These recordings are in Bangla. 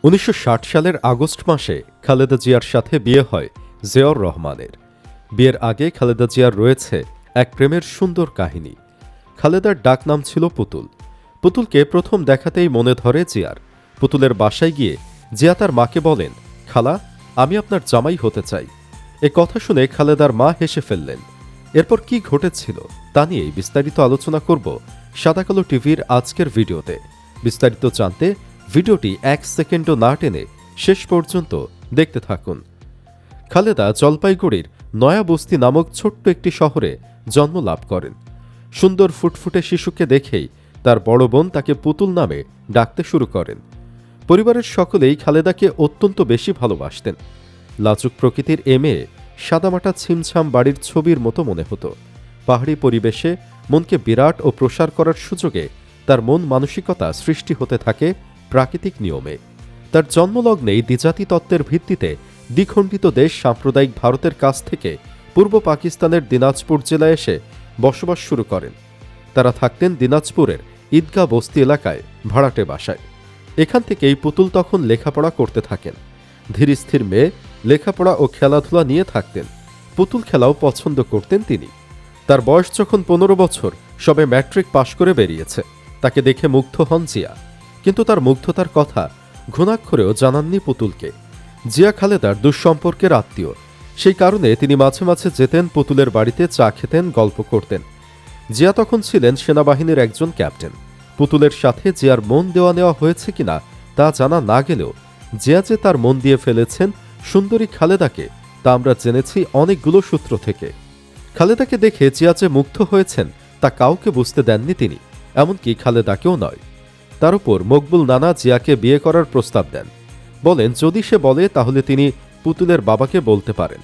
১৯৬০ সালের আগস্ট মাসে খালেদা জিয়ার সাথে বিয়ে হয় জিয়াউর রহমানের। বিয়ের আগে খালেদা জিয়ার রয়েছে এক প্রেমের সুন্দর কাহিনী। খালেদার ডাকনাম ছিল পুতুল। পুতুলকে প্রথম দেখাতেই মনে ধরে জিয়ার। পুতুলের বাসায় গিয়ে জিয়া তার মাকে বলেন, খালা, আমি আপনার জামাই হতে চাই। এ কথা শুনে খালেদার মা হেসে ফেললেন। এরপর কি ঘটেছিল তা নিয়েই বিস্তারিত আলোচনা করব সাদাকালো টিভির আজকের ভিডিওতে। বিস্তারিত জানতে ভিডিওটি ১ সেকেন্ডও না টেনে শেষ পর্যন্ত দেখতে থাকুন। খালেদা জলপাইগুড়ির নয়াবস্তি নামক ছোট্ট একটি শহরে জন্ম লাভ করেন। সুন্দর ফুটফুটে শিশুকে দেখেই তার বড় বোন তাকে পুতুল নামে ডাকতে শুরু করেন। পরিবারের সকলেই খালেদাকে অত্যন্ত বেশি ভালোবাসতেন। লাজুক প্রকৃতির এ মেয়ে সাদামাটা ছিমছাম বাড়ির ছবির মতো মনে হতো। পাহাড়ি পরিবেশে মনকে বিরাট ও প্রসার করার সুযোগে তার মন মানসিকতা সৃষ্টি হতে থাকে প্রাকৃতিক নিয়মে। তার জন্মলগ্নেই দ্বিজাতি তত্ত্বের ভিত্তিতে দ্বিখণ্ডিত দেশ সাম্প্রদায়িক ভারতের কাছ থেকে পূর্ব পাকিস্তানের দিনাজপুর জেলায় এসে বসবাস শুরু করেন। তারা থাকতেন দিনাজপুরের ঈদগাহ বস্তি এলাকায় ভাড়াটে বাসায়। এখান থেকেই পুতুল তখন লেখাপড়া করতে থাকেন। ধীরস্থির মেয়ে, লেখাপড়া ও খেলাধুলা নিয়ে থাকতেন। পুতুল খেলাও পছন্দ করতেন তিনি। তার বয়স যখন ১৫ বছর, সবে ম্যাট্রিক পাশ করে বেরিয়েছে, তাকে দেখে মুগ্ধ হন জিয়া। কিন্তু তার মুগ্ধতার কথা ঘুণাক্ষরেও জানাননি পুতুলকে। জিয়া খালেদার দুঃসম্পর্কের আত্মীয়, সেই কারণে তিনি মাঝে মাঝে যেতেন পুতুলের বাড়িতে, চা খেতেন, গল্প করতেন। জিয়া তখন ছিলেন সেনাবাহিনীর একজন ক্যাপ্টেন। পুতুলের সাথে জিয়ার মন দেওয়া নেওয়া হয়েছে কিনা তা জানা না গেলেও জিয়া যে তার মন দিয়ে ফেলেছেন সুন্দরী খালেদাকে, তা আমরা জেনেছি অনেকগুলো সূত্র থেকে। খালেদাকে দেখে জিয়া যে মুগ্ধ হয়েছেন তা কাউকে বুঝতে দেননি তিনি, এমনকি খালেদাকেও নয়। তার উপর মকবুল নানা জিয়াকে বিয়ে করার প্রস্তাব দেন। বলেন যদি সে বলে তাহলে তিনি পুতুলের বাবাকে বলতে পারেন।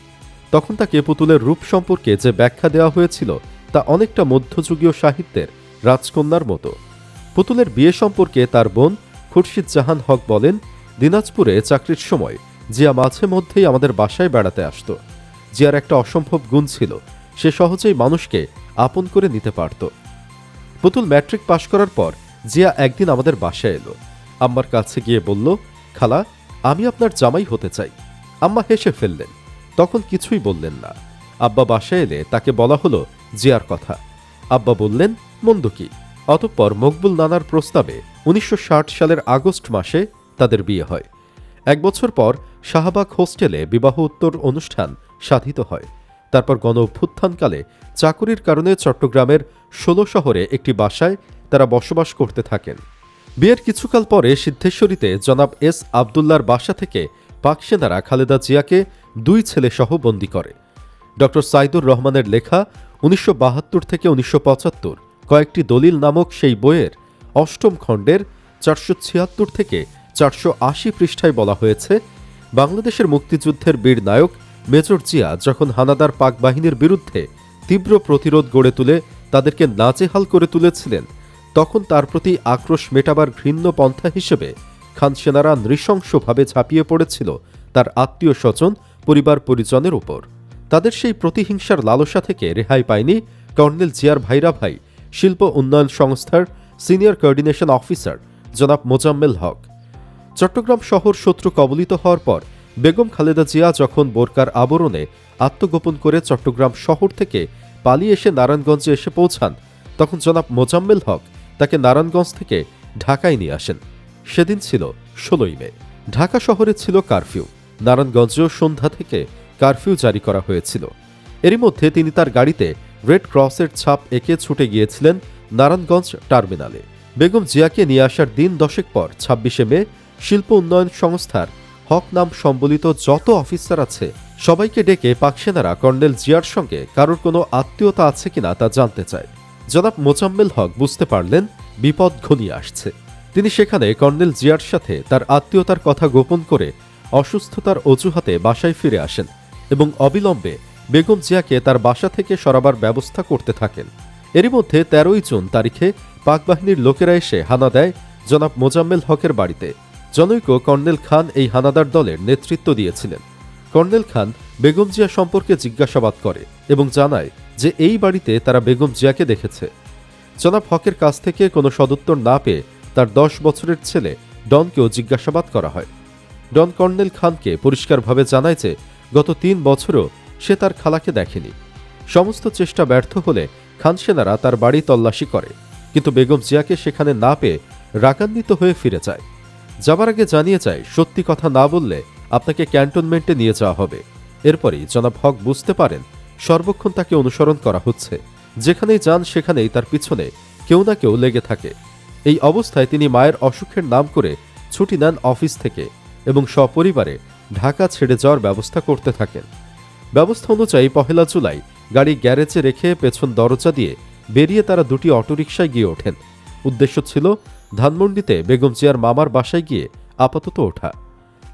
তখন তাকে পুতুলের রূপ সম্পর্কে যে ব্যাখ্যা দেওয়া হয়েছিল তা অনেকটা মধ্যযুগীয় সাহিত্যের রাজকন্যার মতো। পুতুলের বিয়ে সম্পর্কে তার বোন খুরশিদ জাহান হক বলেন, দিনাজপুরে চাকরির সময় জিয়া মাঝে মধ্যেই আমাদের বাসায় বেড়াতে আসত। জিয়ার একটা অসম্ভব গুণ ছিল, সে সহজেই মানুষকে আপন করে নিতে পারত। পুতুল ম্যাট্রিক পাশ করার পর জিয়া একদিন আমাদের বাসায় এলো। আম্মার কাছে গিয়ে বলল, খালা, আমি আপনার জামাই হতে চাই। আম্মা হেসে ফেললেন, তখন কিছুই বললেন না। আব্বা বাসায় এলে তাকে বলা হলো জিয়ার কথা। আব্বা বললেন, মন্দ কি? অতঃপর মকবুল নানার প্রস্তাবে ১৯৬০ সালের আগস্ট মাসে তাদের বিয়ে হয়। ১ বছর পর শাহবাগ হোস্টেলে বিবাহ উত্তর অনুষ্ঠান সাধিত হয়। তারপর গণ অভ্যুত্থানকালে চাকুরির কারণে চট্টগ্রামের ১৬ শহরে একটি বাসায় তারা বসবাস করতে থাকেন। বিয়ের কিছুকাল পরে সিদ্ধেশ্বরীতে জনাব এস আবদুল্লার বাসা থেকে পাক সেনারা খালেদা জিয়াকে ২ ছেলেসহ বন্দী করে। ড সাইদুর রহমানের লেখা ১৯৭২ থেকে ১৯৭৫ কয়েকটি দলিল নামক সেই বইয়ের ৮ম খণ্ডের ৪৭৬ থেকে ৪৮০ পৃষ্ঠায় বলা হয়েছে, বাংলাদেশের মুক্তিযুদ্ধের বীর নায়ক মেজর জিয়া যখন হানাদার পাক বাহিনীর বিরুদ্ধে তীব্র প্রতিরোধ গড়ে তুলে তাদেরকে নাজেহাল করে তুলেছিলেন, তখন তার প্রতি আক্রোশ মেটাবার ঘৃণ্য পন্থা হিসেবে খান সেনারা নৃশংসভাবে ঝাঁপিয়ে পড়েছিল তার আত্মীয় স্বজন, পরিবার পরিজনের উপর। তাদের সেই প্রতিহিংসার লালসা থেকে রেহাই পায়নি কর্নেল জিয়ার ভাইরা ভাই, শিল্প উন্নয়ন সংস্থার সিনিয়র কোঅর্ডিনেশন অফিসার জনাব মোজাম্মেল হক। চট্টগ্রাম শহর শত্রু কবলিত হওয়ার পর বেগম খালেদা জিয়া যখন বোরকার আবরণে আত্মগোপন করে চট্টগ্রাম শহর থেকে পালিয়ে এসে নারায়ণগঞ্জে এসে পৌঁছান, তখন জনাব মোজাম্মেল হক তাকে নারায়ণগঞ্জ থেকে ঢাকায় নিয়ে আসেন। সেদিন ছিল ১৬ই মে। ঢাকা শহরে ছিল কারফিউ। নারায়ণগঞ্জেও সন্ধ্যা থেকে কারফিউ জারি করা হয়েছিল। এরই মধ্যে তিনি তার গাড়িতে রেড ক্রসের ছাপ এঁকে ছুটে গিয়েছিলেন নারায়ণগঞ্জ টার্মিনালে। বেগম জিয়াকে নিয়ে আসার দিন ১০ পর ২৬শে মে শিল্প উন্নয়ন সংস্থার হক নাম সম্বলিত যত অফিসার আছে সবাইকে ডেকে পাক সেনারা কর্নেল জিয়ার সঙ্গে কারোর কোনো আত্মীয়তা আছে কিনা তা জানতে চায়। জনাব মোজাম্মেল হক বুঝতে পারলেন বিপদ ঘনিয়ে আসছে। তিনি সেখানে কর্নেল জিয়ার সাথে তার আত্মীয়তার কথা গোপন করে অসুস্থতার অজুহাতে বাসায় ফিরে আসেন এবং অবিলম্বে বেগম জিয়াকে তার বাসা থেকে সরাবার ব্যবস্থা করতে থাকেন। এরই মধ্যে ১৩ই জুন তারিখে পাক বাহিনীর লোকেরা এসে হানা দেয় জনাব মোজাম্মেল হকের বাড়িতে। জনৈক কর্নেল খান এই হানাদার দলের নেতৃত্ব দিয়েছিলেন। কর্নেল খান বেগম জিয়া সম্পর্কে জিজ্ঞাসাবাদ করে এবং জানায় যে এই বাড়িতে তারা বেগম জিয়াকে দেখেছে। জনাব হকের কাছ থেকে কোনো সদুত্তর না পেয়ে তার ১০ বছরের ছেলে ডনকেও জিজ্ঞাসাবাদ করা হয়। ডন কর্নেল খানকে পরিষ্কারভাবে জানায় যে গত ৩ বছরও সে তার খালাকে দেখেনি। সমস্ত চেষ্টা ব্যর্থ হলে খান সেনারা তার বাড়ি তল্লাশি করে, কিন্তু বেগম জিয়াকে সেখানে না পেয়ে রাগান্বিত হয়ে ফিরে যায়। যাবার আগে জানিয়ে যায় সত্যি কথা না বললে আপনাকে ক্যান্টনমেন্টে নিয়ে যাওয়া হবে। এরপরই জনাব হক বুঝতে পারেন সর্বক্ষণ তাকে অনুসরণ করা হচ্ছে। যেখানেই যান সেখানেই তার পিছনে কেউ না কেউ লেগে থাকে। এই অবস্থায় তিনি মায়ের অসুখের নাম করে ছুটি নেন অফিস থেকে এবং সপরিবারে ঢাকা ছেড়ে যাওয়ার ব্যবস্থা করতে থাকেন। ব্যবস্থা অনুযায়ী ১ জুলাই গাড়ি গ্যারেজে রেখে পেছন দরজা দিয়ে বেরিয়ে তারা দুটি অটোরিকশায় গিয়ে ওঠেন। উদ্দেশ্য ছিল ধানমন্ডিতে বেগম জিয়ার মামার বাসায় গিয়ে আপাতত ওঠা।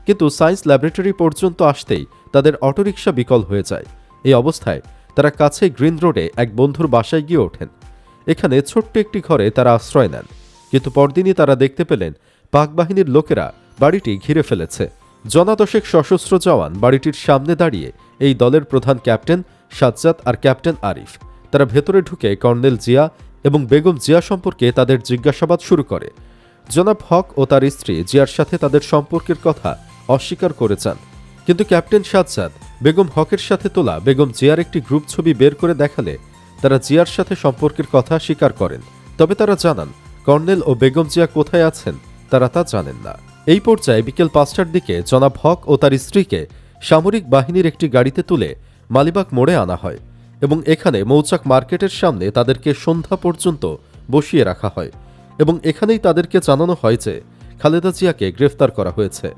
কিন্তু সায়েন্স ল্যাবরেটরি পর্যন্ত আসতেই তাদের অটোরিকশা বিকল হয়ে যায়। এই অবস্থায় তারা কাছে গ্রিন রোডে এক বন্ধুর বাসায় গিয়ে ওঠেন। এখানে ছোট্ট একটি ঘরে তারা আশ্রয় নেন, কিন্তু পরদিনই তারা দেখতে পেলেন পাক বাহিনীর লোকেরা বাড়িটি ঘিরে ফেলেছে। জনাদশেক সশস্ত্র জওয়ান বাড়িটির সামনে দাঁড়িয়ে এই দলের প্রধান ক্যাপ্টেন সাজ্জাদ আর ক্যাপ্টেন আরিফ। তারা ভেতরে ঢুকে কর্নেল জিয়া এবং বেগম জিয়া সম্পর্কে তাদের জিজ্ঞাসাবাদ শুরু করে। জনাব হক ও তার স্ত্রী জিয়ার সাথে তাদের সম্পর্কের কথা অস্বীকার করে যান, কিন্তু ক্যাপ্টেন সাজ্জাদ বেগম হকের সাথে তোলা বেগম জিয়ার একটি গ্রুপ ছবি বের করে দেখালে তারা জিয়ার সাথে সম্পর্কের কথা স্বীকার করেন। তবে তারা জানান কর্নেল ও বেগম জিয়া কোথায় আছেন তারা তা জানেন না। এই পর্যায়ে বিকেল ৫টার দিকে জনাব হক ও তার স্ত্রীকে সামরিক বাহিনীর একটি গাড়িতে তুলে মালিবাগ মোড়ে আনা হয় এবং এখানে মৌচাক মার্কেটের সামনে তাদেরকে সন্ধ্যা পর্যন্ত বসিয়ে রাখা হয় এবং এখানেই তাদেরকে জানানো হয় যে খালেদা জিয়াকে গ্রেফতার করা হয়েছে।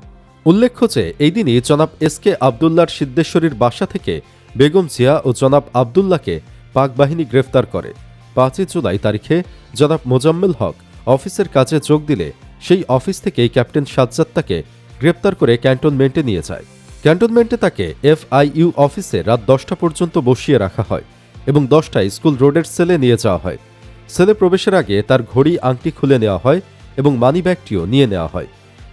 উল্লেখ্য যে এই দিনই জনাব এসকে আবদুল্লার সিদ্ধেশ্বরীর বাসা থেকে বেগম জিয়া ও জনাব আবদুল্লাকে পাক বাহিনী গ্রেফতার করে। ৫ জুলাই তারিখে জনাব মোজাম্মেল হক অফিসের কাজে যোগ দিলে সেই অফিস থেকেই ক্যাপ্টেন সাজ্জাদ তাকে গ্রেপ্তার করে ক্যান্টনমেন্টে নিয়ে যায়। ক্যান্টনমেন্টে তাকে FIU অফিসে রাত ১০টা পর্যন্ত বসিয়ে রাখা হয় এবং ১০টায় স্কুল রোডের সেলে নিয়ে যাওয়া হয়। সেলে প্রবেশের আগে তার ঘড়ি আংটি খুলে নেওয়া হয় এবং মানিব্যাগটিও নিয়ে নেওয়া হয়।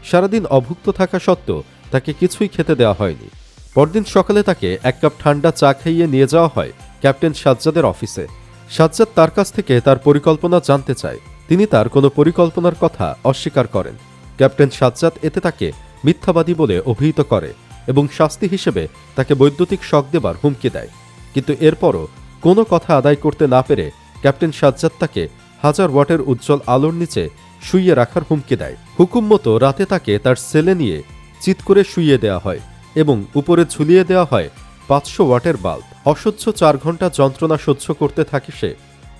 সারাদিন অভুক্ত থাকা সত্ত্বেও তাকে কিছুই খেতে দেওয়া হয়নি। পরদিন সকালে তাকে ১ কাপ ঠান্ডা চা খাইয়ে নিয়ে যাওয়া হয় ক্যাপ্টেন সাজ্জাদের অফিসে। সাজ্জাদ তার কাছ থেকে তার পরিকল্পনা জানতে চায়। তিনি তার কোনো পরিকল্পনার কথা অস্বীকার করেন। ক্যাপ্টেন সাজ্জাদ এতে তাকে মিথ্যাবাদী বলে অভিহিত করে এবং শাস্তি হিসেবে তাকে বৈদ্যুতিক শক দেবার হুমকি দেয়। কিন্তু এরপরও কোনো কথা আদায় করতে না পেরে ক্যাপ্টেন সাজ্জাদ তাকে ১০০০ ওয়াটের উজ্জ্বল আলোর নিচে শুইয়ে রাখার হুমকি দেয়। হুকুম মতো রাতে তাকে তার সেলে নিয়ে চিৎ করে শুইয়ে দেওয়া হয় এবং উপরে ঝুলিয়ে দেওয়া হয় ৫০০ ওয়াটের বাল্ব। অসহ্য ৪ ঘন্টা যন্ত্রণা সহ্য করতে থাকে সে।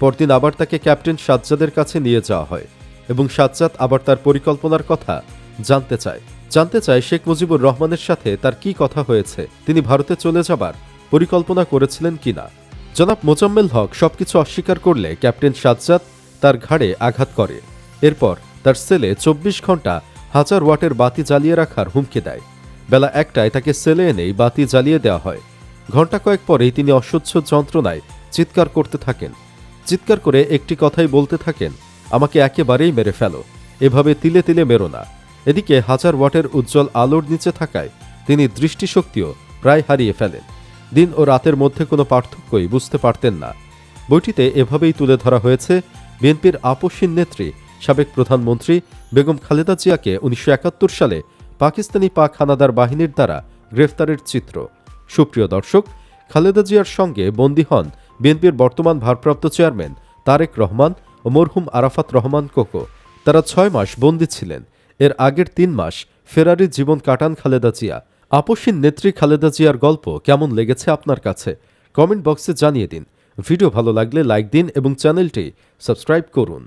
পরদিন আবার তাকে ক্যাপ্টেন সাজ্জাদের কাছে নিয়ে যাওয়া হয় এবং সাজ্জাদ আবার তার পরিকল্পনার কথা জানতে চায় শেখ মুজিবুর রহমানের সাথে তার কি কথা হয়েছে, তিনি ভারতে চলে যাবার পরিকল্পনা করেছিলেন কিনা। জনাব মোজাম্মেল হক সবকিছু অস্বীকার করলে ক্যাপ্টেন সাজ্জাদ তার ঘাড়ে আঘাত করে। এরপর তার সেলে ২৪ ঘন্টা ১০০০ ওয়াটের বাতি জ্বালিয়ে রাখার হুমকি দেয়। বেলা ১টায় তাকে সেলে এনেই বাতি জ্বালিয়ে দেওয়া হয়। ঘণ্টা কয়েক পরেই তিনি অসহ্য যন্ত্রণায় চিৎকার করতে থাকেন। চিৎকার করে একটি কথাই বলতে থাকেন, আমাকে একেবারেই মেরে ফেলো, এভাবে তিলে তিলে মেরো না। এদিকে ১০০০ ওয়াটের উজ্জ্বল আলোর নিচে থাকায় তিনি দৃষ্টিশক্তিও প্রায় হারিয়ে ফেলেন। দিন ও রাতের মধ্যে কোনো পার্থক্যই বুঝতে পারতেন না। বইটিতে এভাবেই তুলে ধরা হয়েছে বিএনপির আপসহীন নেত্রী সাবেক প্রধানমন্ত্রী বেগম খালেদা জিয়াকে ১৯৭১ সালে পাকিস্তানি পাক হানাদার বাহিনীর দ্বারা গ্রেফতারের চিত্র। সুপ্রিয় দর্শক, খালেদা জিয়ার সঙ্গে বন্দী হন বিএনপির বর্তমান ভারপ্রাপ্ত চেয়ারম্যান তারেক রহমান ও মরহুম আরাফাত রহমান কোকো। তারা ৬ মাস বন্দী ছিলেন। এর আগের ৩ মাস ফেরারি জীবন কাটান খালেদা জিয়া। আপসহীন নেত্রী খালেদা জিয়ার গল্প কেমন লেগেছে আপনার কাছে কমেন্ট বক্সে জানিয়ে দিন। ভিডিও ভালো লাগলে লাইক দিন এবং চ্যানেলটি সাবস্ক্রাইব করুন।